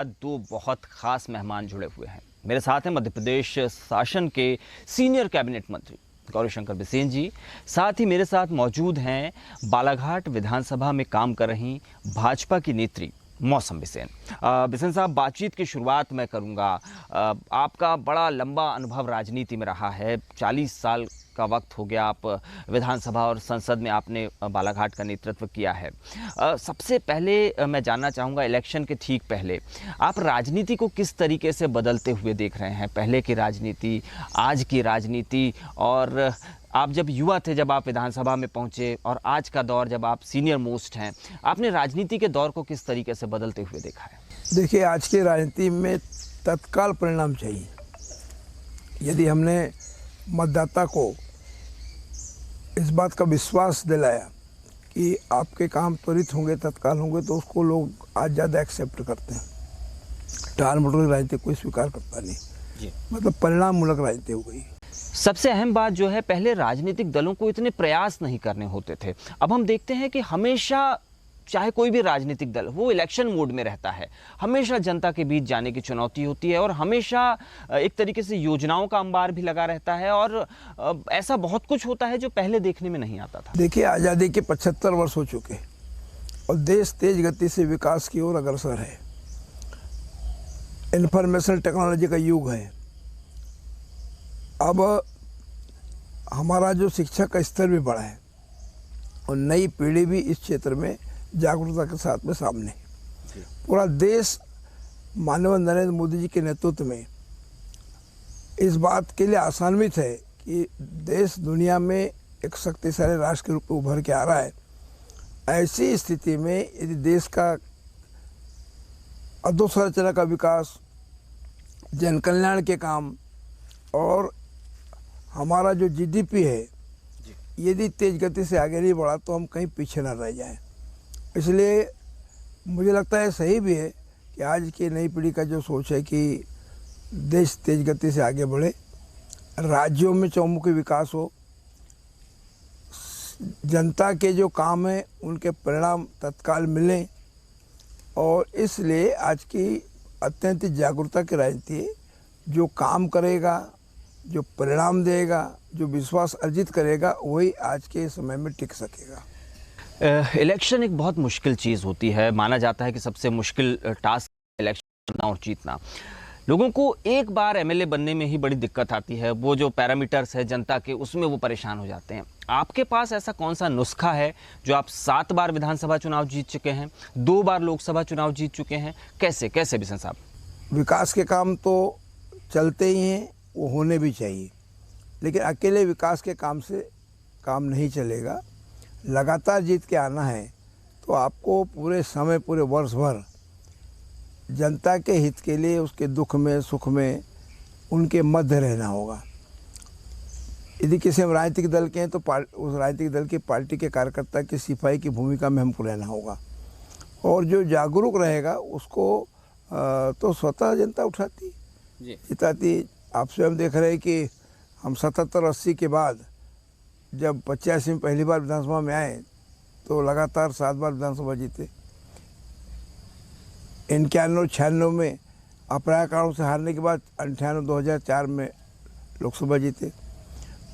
दो बहुत खास मेहमान जुड़े हुए हैं। मेरे साथ हैं मध्य प्रदेश शासन के सीनियर कैबिनेट मंत्री गौरीशंकर बिसेन जी। साथ ही मेरे साथ मौजूद हैं बालाघाट विधानसभा में काम कर रही भाजपा की नेत्री मौसम बिसेन। बिसेन साहब, बातचीत की शुरुआत मैं करूंगा। आपका बड़ा लंबा अनुभव राजनीति में रहा है, 40 साल का वक्त हो गया। आप विधानसभा और संसद में आपने बालाघाट का नेतृत्व किया है। सबसे पहले मैं जानना चाहूँगा, इलेक्शन के ठीक पहले आप राजनीति को किस तरीके से बदलते हुए देख रहे हैं? पहले की राजनीति, आज की राजनीति, और आप जब युवा थे, जब आप विधानसभा में पहुंचे, और आज का दौर जब आप सीनियर मोस्ट हैं, आपने राजनीति के दौर को किस तरीके से बदलते हुए देखा है? देखिए, आज की राजनीति में तत्काल परिणाम चाहिए। यदि हमने मतदाता को इस बात का विश्वास दिलाया कि आपके काम त्वरित होंगे, तत्काल होंगे, तो उसको लोग आज ज़्यादा एक्सेप्ट करते हैं। टाल मटोल की राजनीति कोई स्वीकार करता नहीं जी। मतलब परिणाम मूलक राजनीति हो गई। सबसे अहम बात जो है, पहले राजनीतिक दलों को इतने प्रयास नहीं करने होते थे। अब हम देखते हैं कि हमेशा, चाहे कोई भी राजनीतिक दल, वो इलेक्शन मोड में रहता है। हमेशा जनता के बीच जाने की चुनौती होती है, और हमेशा एक तरीके से योजनाओं का अंबार भी लगा रहता है, और ऐसा बहुत कुछ होता है जो पहले देखने में नहीं आता था। देखिए, आज़ादी के 75 वर्ष हो चुके और देश तेज गति से विकास की ओर अग्रसर है। इंफॉर्मेशन टेक्नोलॉजी का युग है। अब हमारा जो शिक्षा का स्तर भी बढ़ा है, और नई पीढ़ी भी इस क्षेत्र में जागरूकता के साथ में सामने। पूरा देश माननीय नरेंद्र मोदी जी के नेतृत्व में इस बात के लिए आशान्वित है कि देश दुनिया में एक शक्तिशाली राष्ट्र के रूप में उभर के आ रहा है। ऐसी स्थिति में यदि देश का अधोसंरचना का विकास, जन कल्याण के काम, और हमारा जो जीडीपी है, यदि तेज गति से आगे नहीं बढ़ा तो हम कहीं पीछे न रह जाएं। इसलिए मुझे लगता है सही भी है कि आज की नई पीढ़ी का जो सोच है कि देश तेज गति से आगे बढ़े, राज्यों में चौमुखी विकास हो, जनता के जो काम है उनके परिणाम तत्काल मिलें, और इसलिए आज की अत्यंत जागरूकता की राजनीति है। जो काम करेगा, जो परिणाम देगा, जो विश्वास अर्जित करेगा, वही आज के समय में टिक सकेगा। इलेक्शन एक बहुत मुश्किल चीज़ होती है। माना जाता है कि सबसे मुश्किल टास्क इलेक्शन जीतना और जीतना। लोगों को एक बार एमएलए बनने में ही बड़ी दिक्कत आती है। वो जो पैरामीटर्स है जनता के, उसमें वो परेशान हो जाते हैं। आपके पास ऐसा कौन सा नुस्खा है जो आप 7 बार विधानसभा चुनाव जीत चुके हैं, 2 बार लोकसभा चुनाव जीत चुके हैं? कैसे बिसेन साहब? विकास के काम तो चलते ही हैं, वो होने भी चाहिए, लेकिन अकेले विकास के काम से काम नहीं चलेगा। लगातार जीत के आना है तो आपको पूरे समय, पूरे वर्ष भर जनता के हित के लिए, उसके दुख में, सुख में उनके मध्य रहना होगा। यदि किसी हम राजनीतिक दल के हैं तो उस राजनीतिक दल की, पार्टी के कार्यकर्ता की सिपाही की भूमिका में हमको रहना होगा, और जो जागरूक रहेगा उसको तो स्वतः जनता उठाती, जिताती। आप स्वयं देख रहे हैं कि हम 77-80 के बाद जब 85 में पहली बार विधानसभा में आए तो लगातार 7 बार विधानसभा जीते। 91-96 में अप्राय कारणों से हारने के बाद 98-2004 में लोकसभा जीते।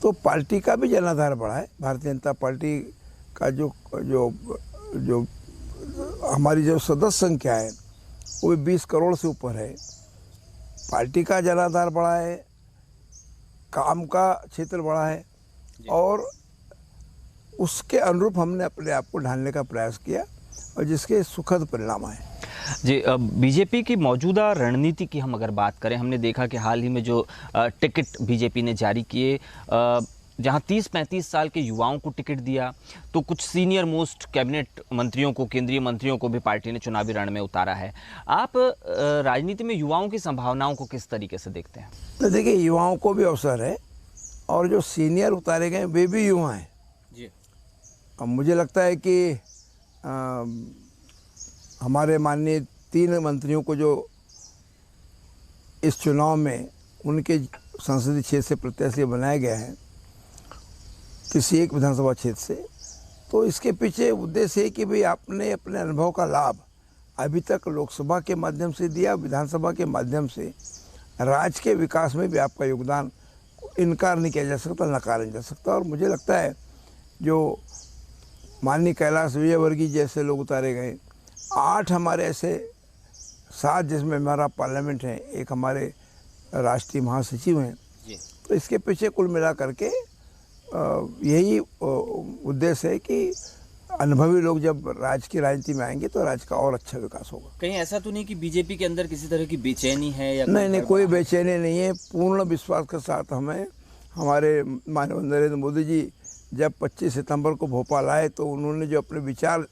तो पार्टी का भी जनाधार बढ़ा है। भारतीय जनता पार्टी का जो हमारी जो सदस्य संख्या है वो 20 करोड़ से ऊपर है। पार्टी का जनाधार बढ़ा है, काम का क्षेत्र बढ़ा है, और उसके अनुरूप हमने अपने आप को ढालने का प्रयास किया, और जिसके सुखद परिणाम आए। जी, बीजेपी की मौजूदा रणनीति की हम अगर बात करें, हमने देखा कि हाल ही में जो टिकट बीजेपी ने जारी किए, जहां 30-35 साल के युवाओं को टिकट दिया, तो कुछ सीनियर मोस्ट कैबिनेट मंत्रियों को, केंद्रीय मंत्रियों को भी पार्टी ने चुनावी रण में उतारा है। आप राजनीति में युवाओं की संभावनाओं को किस तरीके से देखते हैं? तो देखिए, युवाओं को भी अवसर है, और जो सीनियर उतारे गए वे भी युवा हैं जी। अब मुझे लगता है कि हमारे माननीय 3 मंत्रियों को जो इस चुनाव में उनके संसदीय क्षेत्र से प्रत्याशी बनाया गया है, किसी एक विधानसभा क्षेत्र से, तो इसके पीछे उद्देश्य है कि भाई आपने अपने अनुभव का लाभ अभी तक लोकसभा के माध्यम से दिया, विधानसभा के माध्यम से राज्य के विकास में भी आपका योगदान इनकार नहीं किया जा सकता, नकारा नहीं जा सकता। और मुझे लगता है जो माननीय कैलाश विजयवर्गीय जैसे लोग उतारे गए, 8 हमारे ऐसे 7 जिसमें हमारा पार्लियामेंट है, एक हमारे राष्ट्रीय महासचिव हैं, तो इसके पीछे कुल मिला करके यही उद्देश्य है कि अनुभवी लोग जब राज्य की राजनीति में आएंगे तो राज्य का और अच्छा विकास होगा। कहीं ऐसा तो नहीं कि बीजेपी के अंदर किसी तरह की बेचैनी है या नहीं, कोई बेचैनी नहीं है। पूर्ण विश्वास के साथ हमें हमारे माननीय नरेंद्र मोदी जी जब 25 सितंबर को भोपाल आए तो उन्होंने जो अपने विचार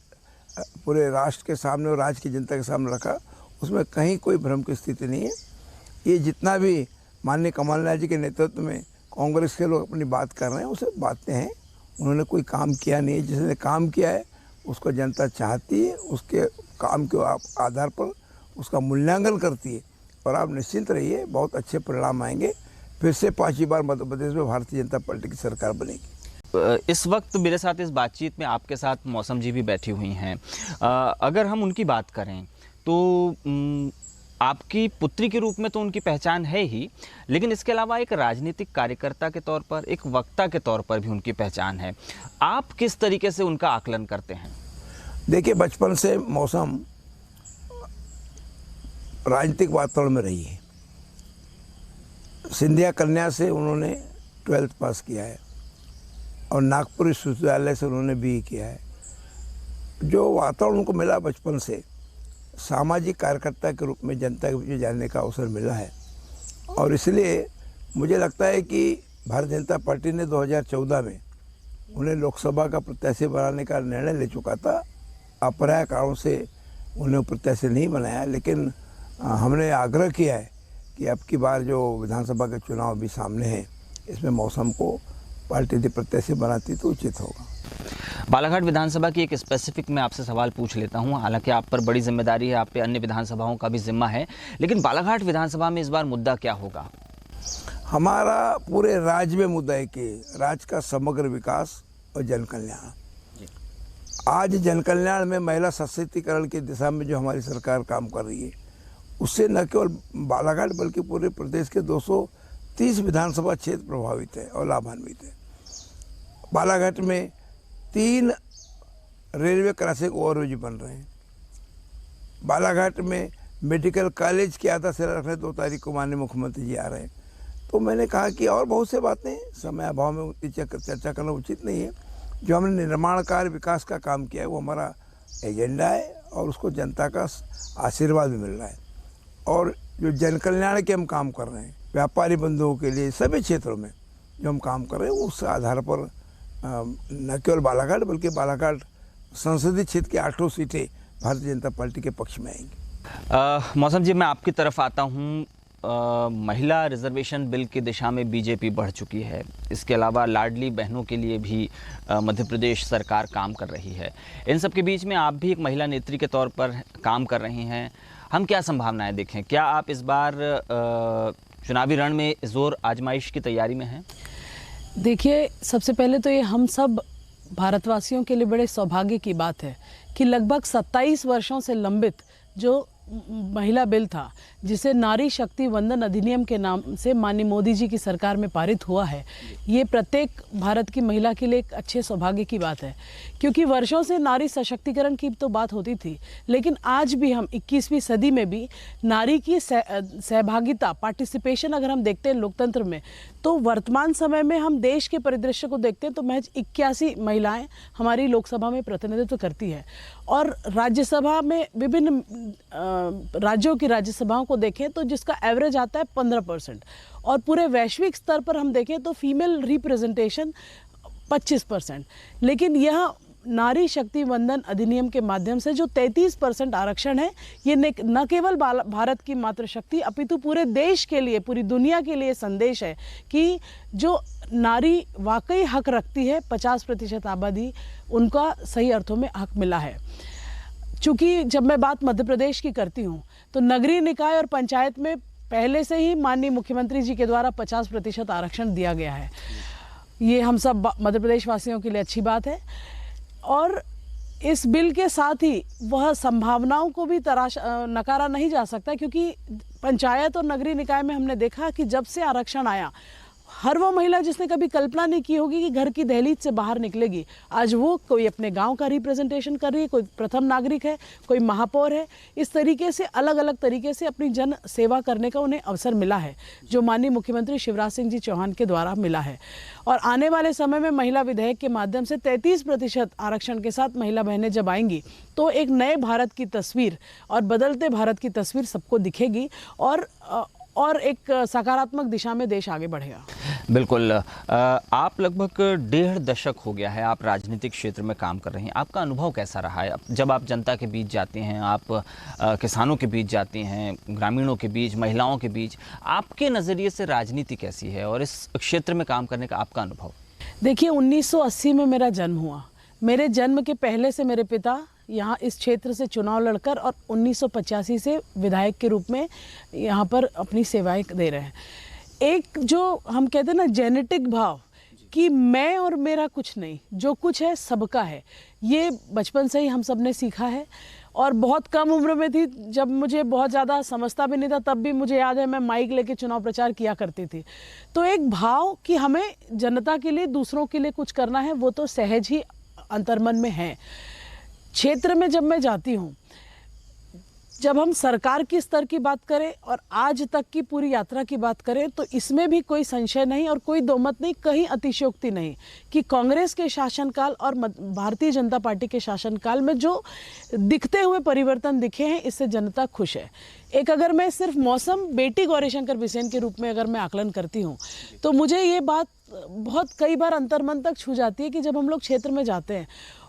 पूरे राष्ट्र के सामने और राज्य की जनता के सामने रखा, उसमें कहीं कोई भ्रम की स्थिति नहीं है। ये जितना भी माननीय कमलनाथ जी के नेतृत्व में कांग्रेस के लोग अपनी बात कर रहे हैं, उसे बातें हैं, उन्होंने कोई काम किया नहीं है। जिसने काम किया है उसको जनता चाहती है, उसके काम के आधार पर उसका मूल्यांकन करती है। और आप निश्चिंत रहिए, बहुत अच्छे परिणाम आएंगे। फिर से 5वीं बार मध्य प्रदेश में भारतीय जनता पार्टी की सरकार बनेगी। इस वक्त मेरे साथ इस बातचीत में आपके साथ मौसम जी भी बैठी हुई हैं। अगर हम उनकी बात करें तो आपकी पुत्री के रूप में तो उनकी पहचान है ही, लेकिन इसके अलावा एक राजनीतिक कार्यकर्ता के तौर पर, एक वक्ता के तौर पर भी उनकी पहचान है। आप किस तरीके से उनका आकलन करते हैं? देखिए, बचपन से मौसम राजनीतिक वातावरण में रही है। सिंधिया कन्या से उन्होंने 12th पास किया है और नागपुर विश्वविद्यालय से उन्होंने BE किया है। जो वातावरण उनको मिला बचपन से, सामाजिक कार्यकर्ता के रूप में जनता के बीच जानने का अवसर मिला है। और इसलिए मुझे लगता है कि भारतीय जनता पार्टी ने 2014 में उन्हें लोकसभा का प्रत्याशी बनाने का निर्णय ले चुका था। अपराय कारणों से उन्हें प्रत्याशी नहीं बनाया, लेकिन हमने आग्रह किया है कि अब की बार जो विधानसभा के चुनाव भी सामने हैं, इसमें मौसम को पार्टी यदि प्रत्याशी बनाती तो उचित होगा। बालाघाट विधानसभा की एक स्पेसिफिक मैं आपसे सवाल पूछ लेता हूं। हालांकि आप पर बड़ी जिम्मेदारी है, आप पे अन्य विधानसभाओं का भी जिम्मा है, लेकिन बालाघाट विधानसभा में इस बार मुद्दा क्या होगा? हमारा पूरे राज्य में मुद्दा है कि राज्य का समग्र विकास और जन कल्याण। आज जन कल्याण में महिला सशक्तिकरण की दिशा में जो हमारी सरकार काम कर रही है, उससे न केवल बालाघाट बल्कि पूरे प्रदेश के 230 विधानसभा क्षेत्र प्रभावित है और लाभान्वित है। बालाघाट में 3 रेलवे क्रॉसिंग ओवरब्रिज बन रहे हैं। बालाघाट में मेडिकल कॉलेज की आधारशिला रखने 2 तारीख को माननीय मुख्यमंत्री जी आ रहे हैं। तो मैंने कहा कि और बहुत से बातें, समय अभाव में उतनी चर्चा करना उचित नहीं है। जो हमने निर्माण कार्य विकास का काम किया है वो हमारा एजेंडा है और उसको जनता का आशीर्वाद भी मिल रहा है। और जो जन कल्याण के हम काम कर रहे हैं, व्यापारी बंधुओं के लिए सभी क्षेत्रों में जो हम काम कर रहे हैं, उस आधार पर न केवल बालाघाट बल्कि बालाघाट संसदीय क्षेत्र की 8 सीटें भारतीय जनता पार्टी के पक्ष में आएंगी। मौसम जी, मैं आपकी तरफ आता हूँ। महिला रिजर्वेशन बिल की दिशा में बीजेपी बढ़ चुकी है। इसके अलावा लाडली बहनों के लिए भी मध्य प्रदेश सरकार काम कर रही है। इन सब के बीच में आप भी एक महिला नेत्री के तौर पर काम कर रही हैं। हम क्या संभावनाएं देखें? क्या आप इस बार चुनावी रण में जोर आजमाइश की तैयारी में हैं? देखिए, सबसे पहले तो ये हम सब भारतवासियों के लिए बड़े सौभाग्य की बात है कि लगभग 27 वर्षों से लंबित जो महिला बिल था, जिसे नारी शक्ति वंदन अधिनियम के नाम से माननीय मोदी जी की सरकार में पारित हुआ है, ये प्रत्येक भारत की महिला के लिए एक अच्छे सौभाग्य की बात है। क्योंकि वर्षों से नारी सशक्तिकरण की तो बात होती थी, लेकिन आज भी हम 21वीं सदी में भी नारी की सहभागिता, पार्टिसिपेशन अगर हम देखते हैं लोकतंत्र में, तो वर्तमान समय में हम देश के परिदृश्य को देखते हैं तो महज 81 महिलाएं हमारी लोकसभा में प्रतिनिधित्व करती है। और राज्यसभा में विभिन्न राज्यों की राज्यसभाओं को देखें तो जिसका एवरेज आता है 15%, और पूरे वैश्विक स्तर पर हम देखें तो फीमेल रिप्रेजेंटेशन 25%। लेकिन यह नारी शक्ति वंदन अधिनियम के माध्यम से जो 33% आरक्षण है, ये न केवल भारत की मातृशक्ति अपितु पूरे देश के लिए, पूरी दुनिया के लिए संदेश है कि जो नारी वाकई हक रखती है, 50% आबादी उनका सही अर्थों में हक मिला है। चूँकि जब मैं बात मध्य प्रदेश की करती हूँ तो नगरीय निकाय और पंचायत में पहले से ही माननीय मुख्यमंत्री जी के द्वारा 50% आरक्षण दिया गया है। ये हम सब मध्य प्रदेश वासियों के लिए अच्छी बात है। और इस बिल के साथ ही वह संभावनाओं को भी नकारा नहीं जा सकता, क्योंकि पंचायत और नगरीय निकाय में हमने देखा कि जब से आरक्षण आया, हर वो महिला जिसने कभी कल्पना नहीं की होगी कि घर की दहलीज से बाहर निकलेगी, आज वो कोई अपने गांव का रिप्रेजेंटेशन कर रही है, कोई प्रथम नागरिक है, कोई महापौर है। इस तरीके से अलग अलग तरीके से अपनी जन सेवा करने का उन्हें अवसर मिला है, जो माननीय मुख्यमंत्री शिवराज सिंह जी चौहान के द्वारा मिला है। और आने वाले समय में महिला विधेयक के माध्यम से 33% आरक्षण के साथ महिला बहनें जब आएंगी, तो एक नए भारत की तस्वीर और बदलते भारत की तस्वीर सबको दिखेगी और एक सकारात्मक दिशा में देश आगे बढ़ेगा। बिल्कुल। आप लगभग 1.5 दशक हो गया है आप राजनीतिक क्षेत्र में काम कर रही हैं। आपका अनुभव कैसा रहा है जब आप जनता के बीच जाती हैं, आप किसानों के बीच जाती हैं, ग्रामीणों के बीच, महिलाओं के बीच, आपके नज़रिए से राजनीति कैसी है और इस क्षेत्र में काम करने का आपका अनुभव? देखिए, 1980 में मेरा जन्म हुआ। मेरे जन्म के पहले से मेरे पिता यहाँ इस क्षेत्र से चुनाव लड़कर और 1985 से विधायक के रूप में यहाँ पर अपनी सेवाएं दे रहे हैं। एक जो हम कहते हैं ना जेनेटिक भाव कि मैं और मेरा कुछ नहीं, जो कुछ है सबका है, ये बचपन से ही हम सब ने सीखा है। और बहुत कम उम्र में थी जब मुझे बहुत ज़्यादा समझता भी नहीं था, तब भी मुझे याद है मैं माइक लेके चुनाव प्रचार किया करती थी। तो एक भाव कि हमें जनता के लिए, दूसरों के लिए कुछ करना है, वो तो सहज ही अंतर्मन में है। क्षेत्र में जब मैं जाती हूँ, जब हम सरकार की स्तर की बात करें और आज तक की पूरी यात्रा की बात करें, तो इसमें भी कोई संशय नहीं और कोई दोमत नहीं, कहीं अतिशयोक्ति नहीं कि कांग्रेस के शासनकाल और भारतीय जनता पार्टी के शासनकाल में जो दिखते हुए परिवर्तन दिखे हैं, इससे जनता खुश है। एक अगर मैं सिर्फ मौसम बेटी गौरीशंकर बिसेन के रूप में अगर मैं आकलन करती हूँ, तो मुझे ये बात बहुत कई बार अंतर्मन तक छू जाती है कि जब हम लोग क्षेत्र में जाते हैं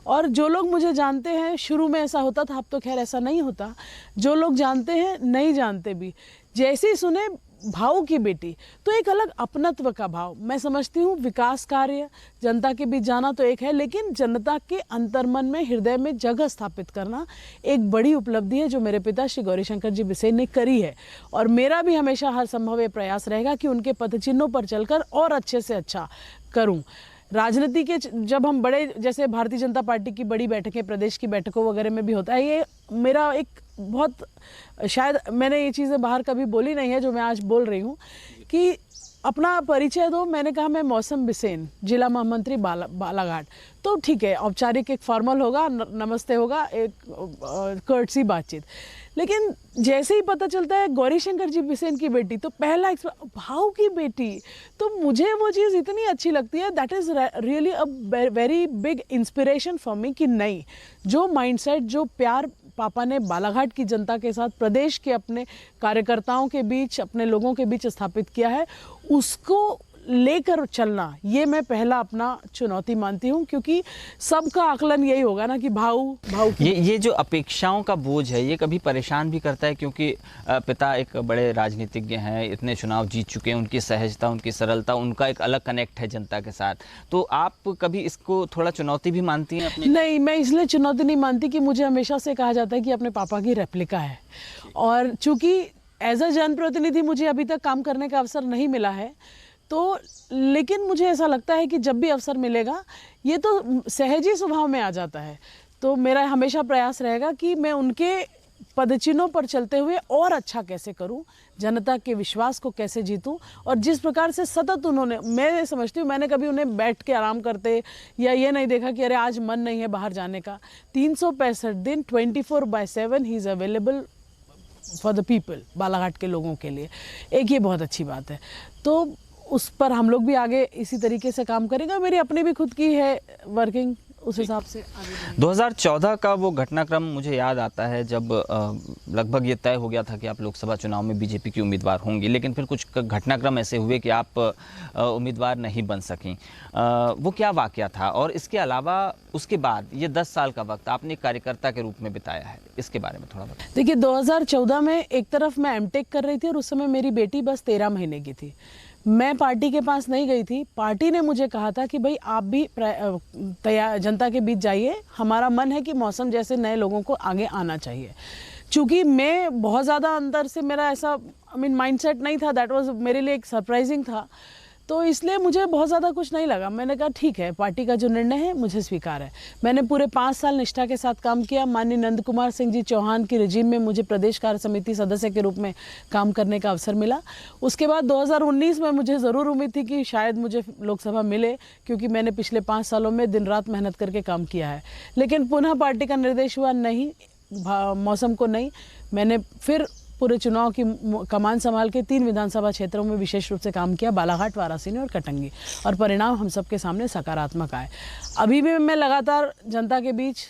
और जो लोग मुझे जानते हैं, शुरू में ऐसा होता था, अब तो खैर ऐसा नहीं होता, जो लोग जानते हैं नहीं जानते भी, जैसे ही सुने भाऊ की बेटी, तो एक अलग अपनत्व का भाव। मैं समझती हूँ विकास कार्य, जनता के बीच जाना तो एक है, लेकिन जनता के अंतर्मन में, हृदय में जगह स्थापित करना एक बड़ी उपलब्धि है जो मेरे पिता श्री गौरीशंकर जी बिसेन ने करी है। और मेरा भी हमेशा हर संभव ये प्रयास रहेगा कि उनके पदचिन्हों पर चलकर और अच्छे से अच्छा करूँ। राजनीति के जब हम बड़े, जैसे भारतीय जनता पार्टी की बड़ी बैठकें प्रदेश की बैठकों वगैरह में भी होता है, ये मेरा एक बहुत, शायद मैंने ये चीज़ें बाहर कभी बोली नहीं है जो मैं आज बोल रही हूँ कि अपना परिचय दो। मैंने कहा मैं मौसम बिसेन, जिला महामंत्री बालाघाट। तो ठीक है, औपचारिक एक फॉर्मल होगा, नमस्ते होगा, एक कर्टसी बातचीत। लेकिन जैसे ही पता चलता है गौरीशंकर जी बिसेन की बेटी, तो पहला भाव की बेटी, तो मुझे वो चीज़ इतनी अच्छी लगती है। That is really a very big inspiration for me कि नहीं, जो माइंडसेट, जो प्यार पापा ने बालाघाट की जनता के साथ, प्रदेश के अपने कार्यकर्ताओं के बीच, अपने लोगों के बीच स्थापित किया है, उसको लेकर चलना, ये मैं पहला अपना चुनौती मानती हूँ। क्योंकि सबका आकलन यही होगा ना कि भाऊ ये जो अपेक्षाओं का बोझ है, ये कभी परेशान भी करता है, क्योंकि पिता एक बड़े राजनीतिज्ञ हैं, इतने चुनाव जीत चुके हैं, उनकी सहजता, उनकी सरलता, उनका एक अलग कनेक्ट है जनता के साथ। तो आप कभी इसको थोड़ा चुनौती भी मानती हैं अपनी? नहीं, मैं इसलिए चुनौती नहीं मानती कि मुझे हमेशा से कहा जाता है कि अपने पापा की रेप्लिका है, और चूँकि एज अ जनप्रतिनिधि मुझे अभी तक काम करने का अवसर नहीं मिला है, तो लेकिन मुझे ऐसा लगता है कि जब भी अवसर मिलेगा, ये तो सहज ही स्वभाव में आ जाता है। तो मेरा हमेशा प्रयास रहेगा कि मैं उनके पदचिन्हों पर चलते हुए और अच्छा कैसे करूं, जनता के विश्वास को कैसे जीतूं। और जिस प्रकार से सतत उन्होंने, मैं समझती हूँ, मैंने कभी उन्हें बैठ के आराम करते या ये नहीं देखा कि अरे आज मन नहीं है बाहर जाने का। 365 दिन 24/7 he is available for the people, Balaghat के लोगों के लिए। एक ये बहुत अच्छी बात है। तो उस पर हम लोग भी आगे इसी तरीके से काम करेंगे। मेरी अपनी भी खुद की है वर्किंग, उस हिसाब से आगे। 2014 का वो घटनाक्रम मुझे याद आता है जब लगभग ये तय हो गया था कि आप लोकसभा चुनाव में बीजेपी की उम्मीदवार होंगी, लेकिन फिर कुछ घटनाक्रम ऐसे हुए कि आप उम्मीदवार नहीं बन सकें। वो क्या वाकया था? और इसके अलावा उसके बाद ये 10 साल का वक्त आपने एक कार्यकर्ता के रूप में बिताया है, इसके बारे में थोड़ा बताएं। देखिए, 2014 में एक तरफ मैं एमटेक कर रही थी और उस समय मेरी बेटी बस 13 महीने की थी। मैं पार्टी के पास नहीं गई थी। पार्टी ने मुझे कहा था कि भाई आप भी जनता के बीच जाइए, हमारा मन है कि मौसम जैसे नए लोगों को आगे आना चाहिए। चूँकि मैं बहुत ज़्यादा अंदर से, मेरा ऐसा माइंडसेट नहीं था, दैट वाज मेरे लिए एक सरप्राइजिंग था। तो इसलिए मुझे बहुत ज़्यादा कुछ नहीं लगा। मैंने कहा ठीक है, पार्टी का जो निर्णय है मुझे स्वीकार है। मैंने पूरे 5 साल निष्ठा के साथ काम किया। माननीय नंद कुमार सिंह जी चौहान की रजीम में मुझे प्रदेश कार्य समिति सदस्य के रूप में काम करने का अवसर मिला। उसके बाद 2019 में मुझे ज़रूर उम्मीद थी कि शायद मुझे लोकसभा मिले, क्योंकि मैंने पिछले 5 सालों में दिन रात मेहनत करके काम किया है। लेकिन पुनः पार्टी का निर्देश हुआ नहीं, मौसम को नहीं। मैंने फिर पूरे चुनाव की कमान संभाल के 3 विधानसभा क्षेत्रों में विशेष रूप से काम किया, बालाघाट, वाराणसी और कटंगी, और परिणाम हम सबके सामने सकारात्मक आए। अभी भी मैं लगातार जनता के बीच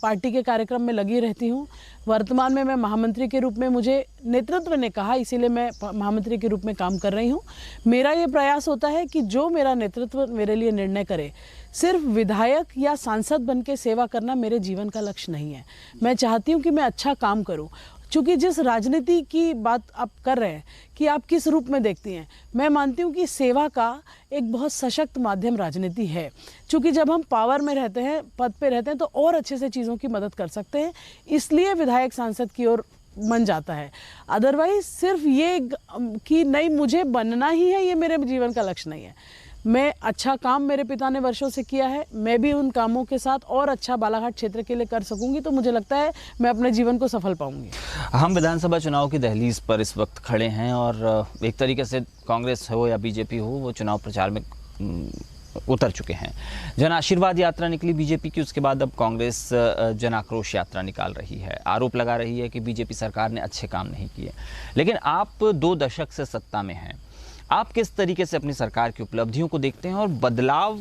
पार्टी के कार्यक्रम में लगी रहती हूँ। वर्तमान में मैं महामंत्री के रूप में, मुझे नेतृत्व ने कहा, इसीलिए मैं महामंत्री के रूप में काम कर रही हूँ। मेरा ये प्रयास होता है कि जो मेरा नेतृत्व मेरे लिए निर्णय करे, सिर्फ विधायक या सांसद बन के सेवा करना मेरे जीवन का लक्ष्य नहीं है। मैं चाहती हूँ कि मैं अच्छा काम करूँ। चूँकि जिस राजनीति की बात आप कर रहे हैं कि आप किस रूप में देखती हैं, मैं मानती हूँ कि सेवा का एक बहुत सशक्त माध्यम राजनीति है। चूँकि जब हम पावर में रहते हैं, पद पे रहते हैं, तो और अच्छे से चीज़ों की मदद कर सकते हैं, इसलिए विधायक सांसद की ओर मन जाता है। अदरवाइज सिर्फ ये कि नहीं मुझे बनना ही है, ये मेरे जीवन का लक्ष्य नहीं है। मैं अच्छा काम मेरे पिता ने वर्षों से किया है, मैं भी उन कामों के साथ और अच्छा बालाघाट क्षेत्र के लिए कर सकूंगी, तो मुझे लगता है मैं अपने जीवन को सफल पाऊंगी। हम विधानसभा चुनाव की दहलीज पर इस वक्त खड़े हैं और एक तरीके से कांग्रेस हो या बीजेपी हो, वो चुनाव प्रचार में उतर चुके हैं। जन आशीर्वाद यात्रा निकली बीजेपी की, उसके बाद अब कांग्रेस जन आक्रोश यात्रा निकाल रही है। आरोप लगा रही है कि बीजेपी सरकार ने अच्छे काम नहीं किए। लेकिन आप 2 दशक से सत्ता में हैं, आप किस तरीके से अपनी सरकार की उपलब्धियों को देखते हैं और बदलाव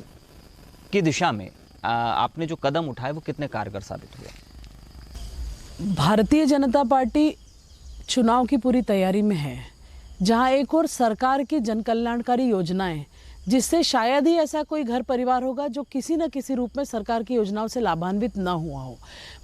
की दिशा में आपने जो कदम उठाए वो कितने कारगर साबित हुए? भारतीय जनता पार्टी चुनाव की पूरी तैयारी में है, जहां एक और सरकार की जन कल्याणकारी योजनाएं, जिससे शायद ही ऐसा कोई घर परिवार होगा जो किसी न किसी रूप में सरकार की योजनाओं से लाभान्वित न हुआ हो।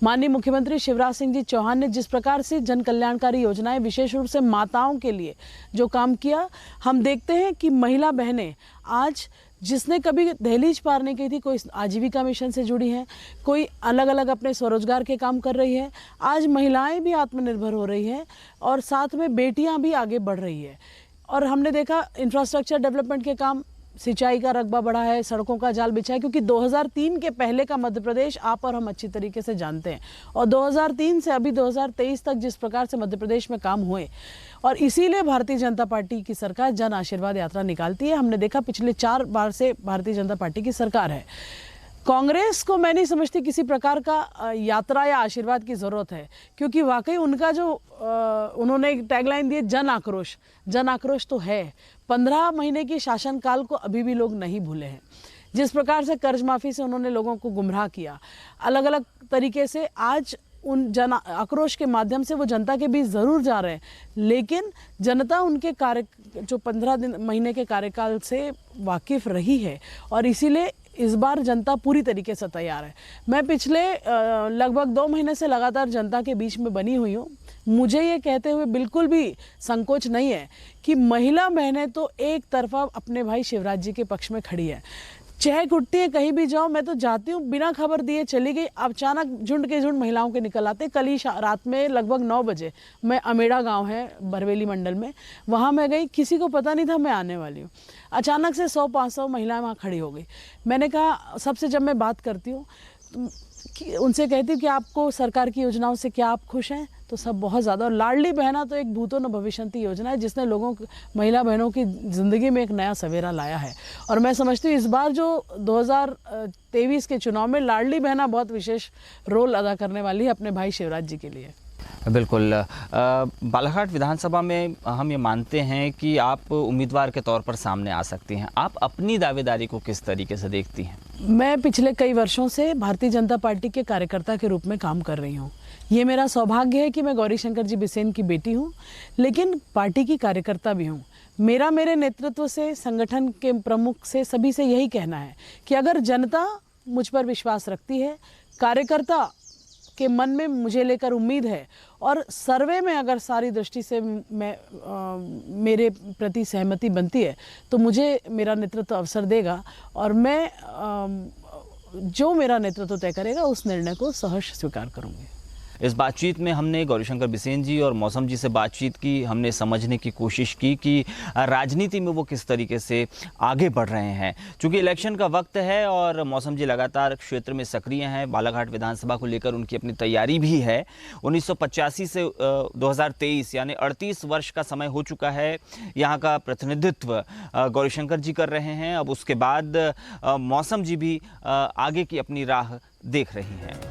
माननीय मुख्यमंत्री शिवराज सिंह जी चौहान ने जिस प्रकार से जन कल्याणकारी योजनाएं, विशेष रूप से माताओं के लिए जो काम किया, हम देखते हैं कि महिला बहनें आज, जिसने कभी दहलीज पार नहीं की थी, कोई आजीविका मिशन से जुड़ी हैं, कोई अलग अलग अपने स्वरोजगार के काम कर रही है। आज महिलाएं भी आत्मनिर्भर हो रही हैं और साथ में बेटियां भी आगे बढ़ रही है। और हमने देखा इंफ्रास्ट्रक्चर डेवलपमेंट के काम, सिंचाई का रकबा बढ़ा है, सड़कों का जाल बिछा है, क्योंकि 2003 के पहले का मध्य प्रदेश आप और हम अच्छी तरीके से जानते हैं। और 2003 से अभी 2023 तक जिस प्रकार से मध्य प्रदेश में काम हुए, और इसीलिए भारतीय जनता पार्टी की सरकार जन आशीर्वाद यात्रा निकालती है। हमने देखा पिछले 4 बार से भारतीय जनता पार्टी की सरकार है। कांग्रेस को मैं नहीं समझती किसी प्रकार का यात्रा या आशीर्वाद की ज़रूरत है, क्योंकि वाकई उनका जो उन्होंने एक टैगलाइन दी, जन आक्रोश, जन आक्रोश तो है। 15 महीने की शासनकाल को अभी भी लोग नहीं भूले हैं। जिस प्रकार से कर्ज माफ़ी से उन्होंने लोगों को गुमराह किया, अलग अलग तरीके से आज उन जन आक्रोश के माध्यम से वो जनता के बीच ज़रूर जा रहे हैं, लेकिन जनता उनके जो 15 महीने के कार्यकाल से वाकिफ़ रही है, और इसीलिए इस बार जनता पूरी तरीके से तैयार है। मैं पिछले लगभग 2 महीने से लगातार जनता के बीच में बनी हुई हूँ। मुझे ये कहते हुए बिल्कुल भी संकोच नहीं है कि महिला बहनें तो एक तरफा अपने भाई शिवराज जी के पक्ष में खड़ी है। चहक उठती है, कहीं भी जाओ, मैं तो जाती हूँ बिना खबर दिए चली गई, अचानक झुंड के झुंड महिलाओं के निकल आते। कल ही रात में लगभग 9 बजे मैं अमेड़ा गांव है बरवेली मंडल में, वहाँ मैं गई, किसी को पता नहीं था मैं आने वाली हूँ। अचानक से 100-500 महिलाएं वहाँ खड़ी हो गई। मैंने कहा, सबसे जब मैं बात करती हूँ उनसे कहती हूँ कि आपको सरकार की योजनाओं से क्या आप खुश हैं, तो सब बहुत ज़्यादा। और लाडली बहना तो एक भूतो न भविष्यंति योजना है, जिसने महिला बहनों की ज़िंदगी में एक नया सवेरा लाया है। और मैं समझती हूँ इस बार जो 2023 के चुनाव में लाडली बहना बहुत विशेष रोल अदा करने वाली है अपने भाई शिवराज जी के लिए। बिल्कुल। बालाघाट विधानसभा में हम ये मानते हैं कि आप उम्मीदवार के तौर पर सामने आ सकती हैं। आप अपनी दावेदारी को किस तरीके से देखती हैं? मैं पिछले कई वर्षों से भारतीय जनता पार्टी के कार्यकर्ता के रूप में काम कर रही हूँ। ये मेरा सौभाग्य है कि मैं गौरीशंकर जी बिसेन की बेटी हूँ, लेकिन पार्टी की कार्यकर्ता भी हूँ। मेरे नेतृत्व से, संगठन के प्रमुख से, सभी से यही कहना है कि अगर जनता मुझ पर विश्वास रखती है, कार्यकर्ता के मन में मुझे लेकर उम्मीद है, और सर्वे में अगर सारी दृष्टि से मेरे प्रति सहमति बनती है, तो मुझे मेरा नेतृत्व अवसर देगा, और मैं जो मेरा नेतृत्व तय करेगा उस निर्णय को सहर्ष स्वीकार करूँगी। इस बातचीत में हमने गौरीशंकर बिसेन जी और मौसम जी से बातचीत की, हमने समझने की कोशिश की कि राजनीति में वो किस तरीके से आगे बढ़ रहे हैं। चूँकि इलेक्शन का वक्त है और मौसम जी लगातार क्षेत्र में सक्रिय हैं, बालाघाट विधानसभा को लेकर उनकी अपनी तैयारी भी है। 1985 से 2023 यानी 38 वर्ष का समय हो चुका है। यहाँ का प्रतिनिधित्व गौरीशंकर जी कर रहे हैं। अब उसके बाद मौसम जी भी आगे की अपनी राह देख रही हैं।